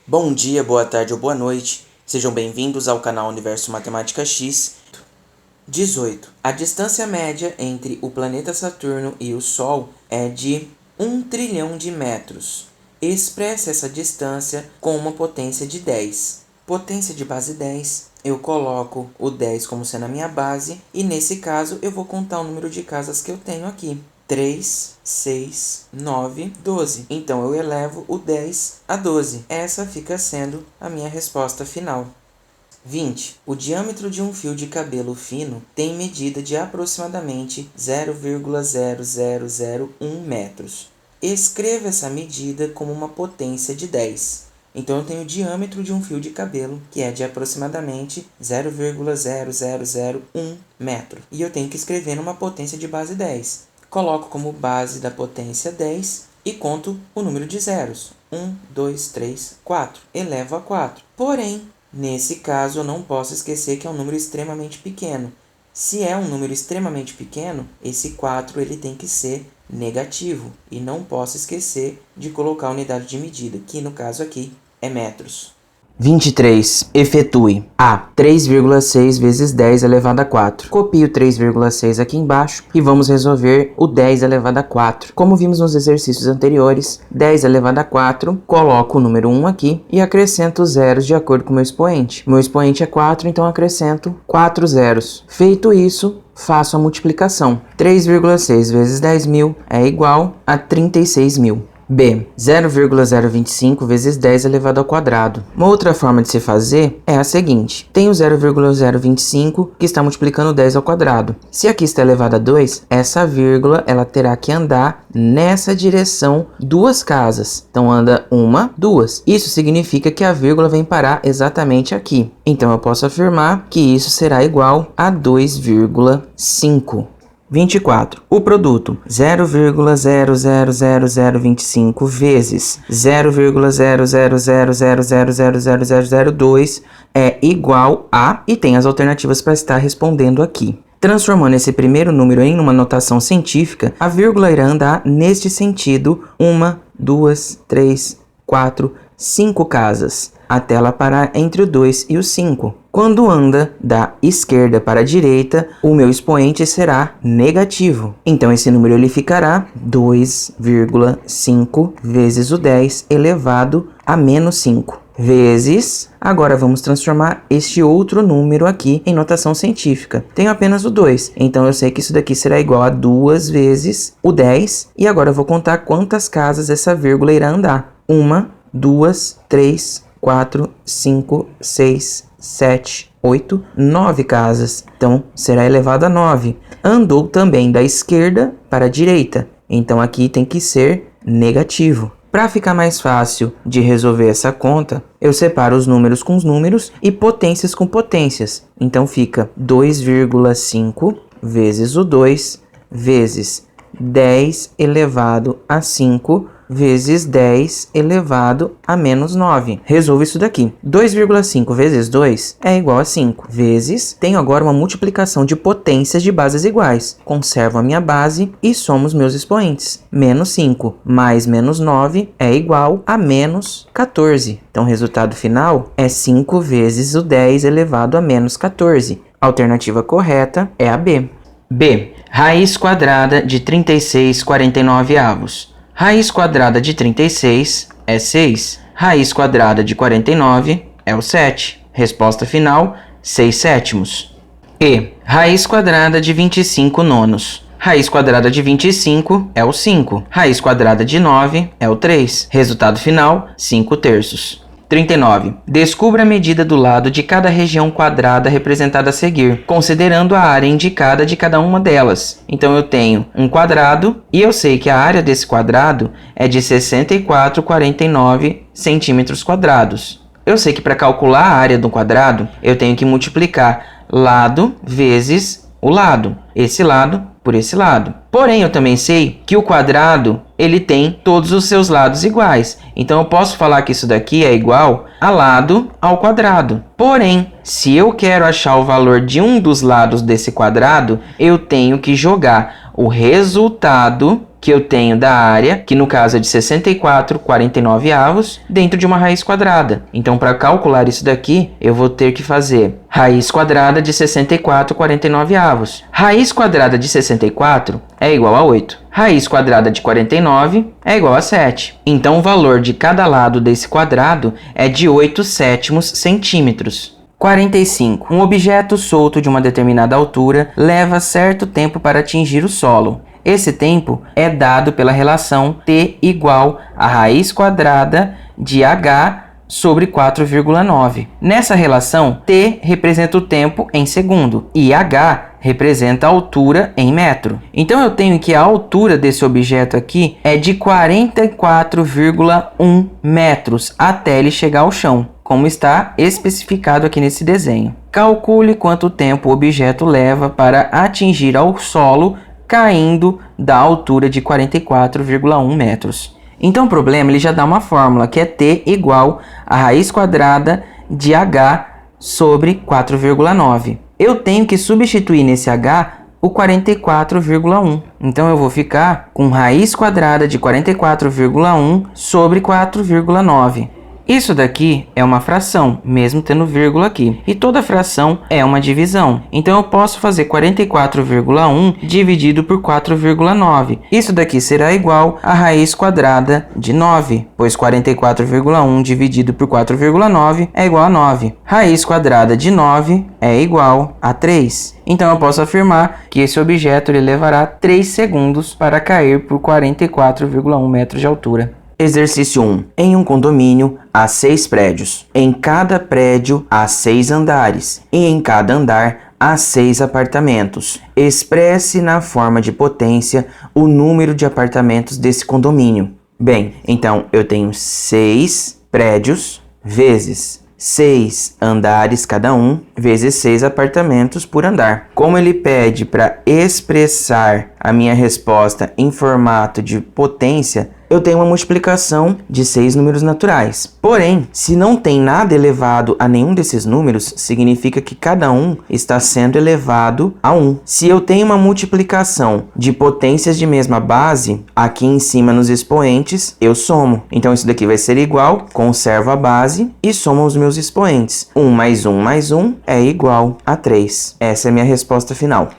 Bom dia, boa tarde ou boa noite. Sejam bem-vindos ao canal Universo Matemática X. 18. A distância média entre o planeta Saturno e o Sol é de 1 trilhão de metros. Expresse essa distância com uma potência de 10. Potência de base 10, eu coloco o 10 como sendo a minha base, e nesse caso eu vou contar o número de casas que eu tenho aqui. 3, 6, 9, 12. Então, eu elevo o 10 a 12. Essa fica sendo a minha resposta final. 20. O diâmetro de um fio de cabelo fino tem medida de aproximadamente 0,0001 metros. Escreva essa medida como uma potência de 10. Então, eu tenho o diâmetro de um fio de cabelo, que é de aproximadamente 0,0001 metro. E eu tenho que escrever numa potência de base 10. Coloco como base da potência 10 e conto o número de zeros. 1, 2, 3, 4. Elevo a 4. Porém, nesse caso, eu não posso esquecer que é um número extremamente pequeno. Se é um número extremamente pequeno, esse 4 ele tem que ser negativo. E não posso esquecer de colocar a unidade de medida, que no caso aqui é metros. 23. Efetue A. 3,6 vezes 10 elevado a 4. Copie o 3,6 aqui embaixo e vamos resolver o 10 elevado a 4. Como vimos nos exercícios anteriores, 10 elevado a 4, coloco o número 1 aqui e acrescento os zeros de acordo com o meu expoente. Meu expoente é 4, então acrescento 4 zeros. Feito isso, faço a multiplicação. 3,6 vezes 10.000 é igual a 36.000. B. 0,025 vezes 10 elevado ao quadrado. Uma outra forma de se fazer é a seguinte. Tem o 0,025 que está multiplicando 10 ao quadrado. Se aqui está elevado a 2, essa vírgula ela terá que andar nessa direção 2 casas. Então, anda 1, 2. Isso significa que a vírgula vem parar exatamente aqui. Então, eu posso afirmar que isso será igual a 2,5. 24. O produto 0,000025 vezes 0,0000000002 é igual a, e tem as alternativas para estar respondendo aqui. Transformando esse primeiro número em uma notação científica, a vírgula irá andar neste sentido 1, 2, 3, 4, 5 casas, até ela parar entre o 2 e o 5. Quando anda da esquerda para a direita, o meu expoente será negativo. Então, esse número ele ficará 2,5 vezes o 10 elevado a menos 5. Vezes, agora vamos transformar este outro número aqui em notação científica. Tenho apenas o 2, então eu sei que isso daqui será igual a 2 vezes o 10. E agora eu vou contar quantas casas essa vírgula irá andar. 1, 2, 3, 4, 5, 6, 7, 8, 9 casas. Então, será elevado a 9. Andou também da esquerda para a direita. Então, aqui tem que ser negativo. Para ficar mais fácil de resolver essa conta, eu separo os números com os números e potências com potências. Então, fica 2,5 vezes o 2 vezes 10 elevado a 5 vezes 10 elevado a menos 9. Resolvo isso daqui. 2,5 vezes 2 é igual a 5. Vezes, tenho agora uma multiplicação de potências de bases iguais. Conservo a minha base e somo os meus expoentes. Menos 5 mais menos 9 é igual a menos 14. Então, o resultado final é 5 vezes o 10 elevado a menos 14. A alternativa correta é a B. B. Raiz quadrada de 36/49. Raiz quadrada de 36 é 6. Raiz quadrada de 49 é o 7. Resposta final, 6 sétimos. E. Raiz quadrada de 25 nonos. Raiz quadrada de 25 é o 5. Raiz quadrada de 9 é o 3. Resultado final, 5 terços. 39. Descubra a medida do lado de cada região quadrada representada a seguir, considerando a área indicada de cada uma delas. Então, eu tenho um quadrado e eu sei que a área desse quadrado é de 64,49 centímetros quadrados. Eu sei que para calcular a área do quadrado, eu tenho que multiplicar lado vezes o lado. Esse lado por esse lado. Porém, eu também sei que o quadrado, ele tem todos os seus lados iguais. Então, eu posso falar que isso daqui é igual a lado ao quadrado. Porém, se eu quero achar o valor de um dos lados desse quadrado, eu tenho que jogar o resultado que eu tenho da área, que no caso é de 64/49, dentro de uma raiz quadrada. Então, para calcular isso daqui, eu vou ter que fazer raiz quadrada de 64/49. Raiz quadrada de 64 é igual a 8. Raiz quadrada de 49 é igual a 7. Então, o valor de cada lado desse quadrado é de 8/7 centímetros. 45. Um objeto solto de uma determinada altura leva certo tempo para atingir o solo. Esse tempo é dado pela relação t igual a raiz quadrada de h sobre 4,9. Nessa relação, t representa o tempo em segundo e h representa a altura em metro. Então eu tenho que a altura desse objeto aqui é de 44,1 metros até ele chegar ao chão, como está especificado aqui nesse desenho. Calcule quanto tempo o objeto leva para atingir ao solo caindo da altura de 44,1 metros. Então o problema ele já dá uma fórmula que é t igual a raiz quadrada de h sobre 4,9. Eu tenho que substituir nesse h o 44,1. Então eu vou ficar com raiz quadrada de 44,1 sobre 4,9. Isso daqui é uma fração, mesmo tendo vírgula aqui. E toda fração é uma divisão. Então eu posso fazer 44,1 dividido por 4,9. Isso daqui será igual a raiz quadrada de 9, pois 44,1 dividido por 4,9 é igual a 9. Raiz quadrada de 9 é igual a 3. Então eu posso afirmar que esse objeto ele levará 3 segundos para cair por 44,1 metros de altura. Exercício 1. Em um condomínio, há 6 prédios. Em cada prédio, há 6 andares. E em cada andar, há 6 apartamentos. Expresse na forma de potência o número de apartamentos desse condomínio. Bem, então eu tenho 6 prédios vezes 6 andares cada um, vezes 6 apartamentos por andar. Como ele pede para expressar a minha resposta em formato de potência, eu tenho uma multiplicação de 6 números naturais. Porém, se não tem nada elevado a nenhum desses números, significa que cada um está sendo elevado a 1. Se eu tenho uma multiplicação de potências de mesma base, aqui em cima nos expoentes, eu somo. Então isso daqui vai ser igual, conservo a base e somo os meus expoentes. 1 mais 1 mais 1 é igual a 3. Essa é a minha resposta final.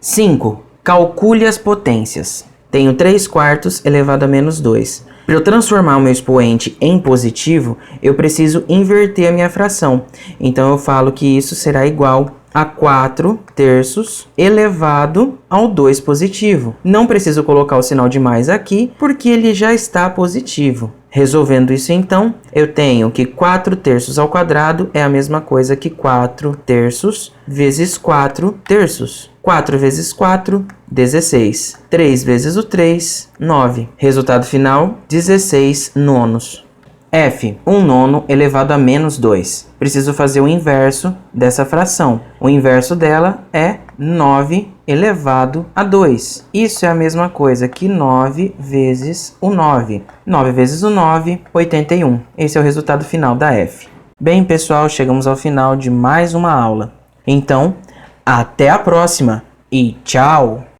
Cinco. Calcule as potências. Tenho 3 quartos elevado a menos 2. Para eu transformar o meu expoente em positivo, eu preciso inverter a minha fração. Então eu falo que isso será igual a 4 terços elevado ao 2 positivo. Não preciso colocar o sinal de mais aqui, porque ele já está positivo. Resolvendo isso então, eu tenho que 4 terços ao quadrado é a mesma coisa que 4 terços vezes 4 terços. 4 vezes 4, 16. 3 vezes o 3, 9. Resultado final, 16 nonos. F, 1 nono elevado a menos 2. Preciso fazer o inverso dessa fração. O inverso dela é 9 elevado a 2. Isso é a mesma coisa que 9 vezes o 9. 9 vezes o 9, 81. Esse é o resultado final da F. Bem, pessoal, chegamos ao final de mais uma aula. Então, até a próxima e tchau!